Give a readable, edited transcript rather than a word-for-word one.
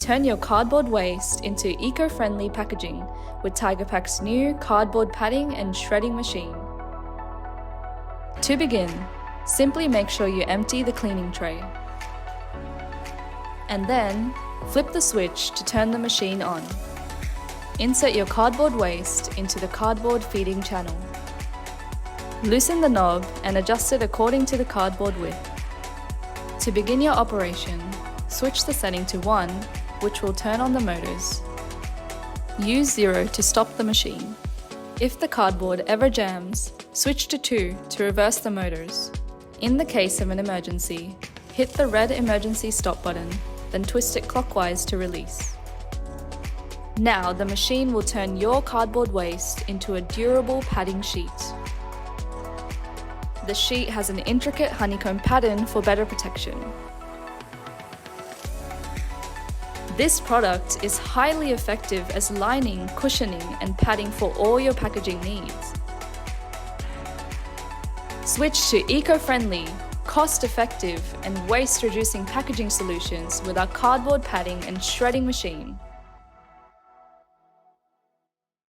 Turn your cardboard waste into eco-friendly packaging with Tigerpak's new cardboard padding and shredding machine. To begin, simply make sure you empty the cleaning tray. And then, flip the switch to turn the machine on. Insert your cardboard waste into the cardboard feeding channel. Loosen the knob and adjust it according to the cardboard width. To begin your operation, switch the setting to 1, which will turn on the motors. Use 0 to stop the machine. If the cardboard ever jams, switch to 2 to reverse the motors. In the case of an emergency, hit the red emergency stop button, then twist it clockwise to release. Now the machine will turn your cardboard waste into a durable padding sheet. The sheet has an intricate honeycomb pattern for better protection. This product is highly effective as lining, cushioning, and padding for all your packaging needs. Switch to eco-friendly, cost-effective, and waste-reducing packaging solutions with our cardboard padding and shredding machine.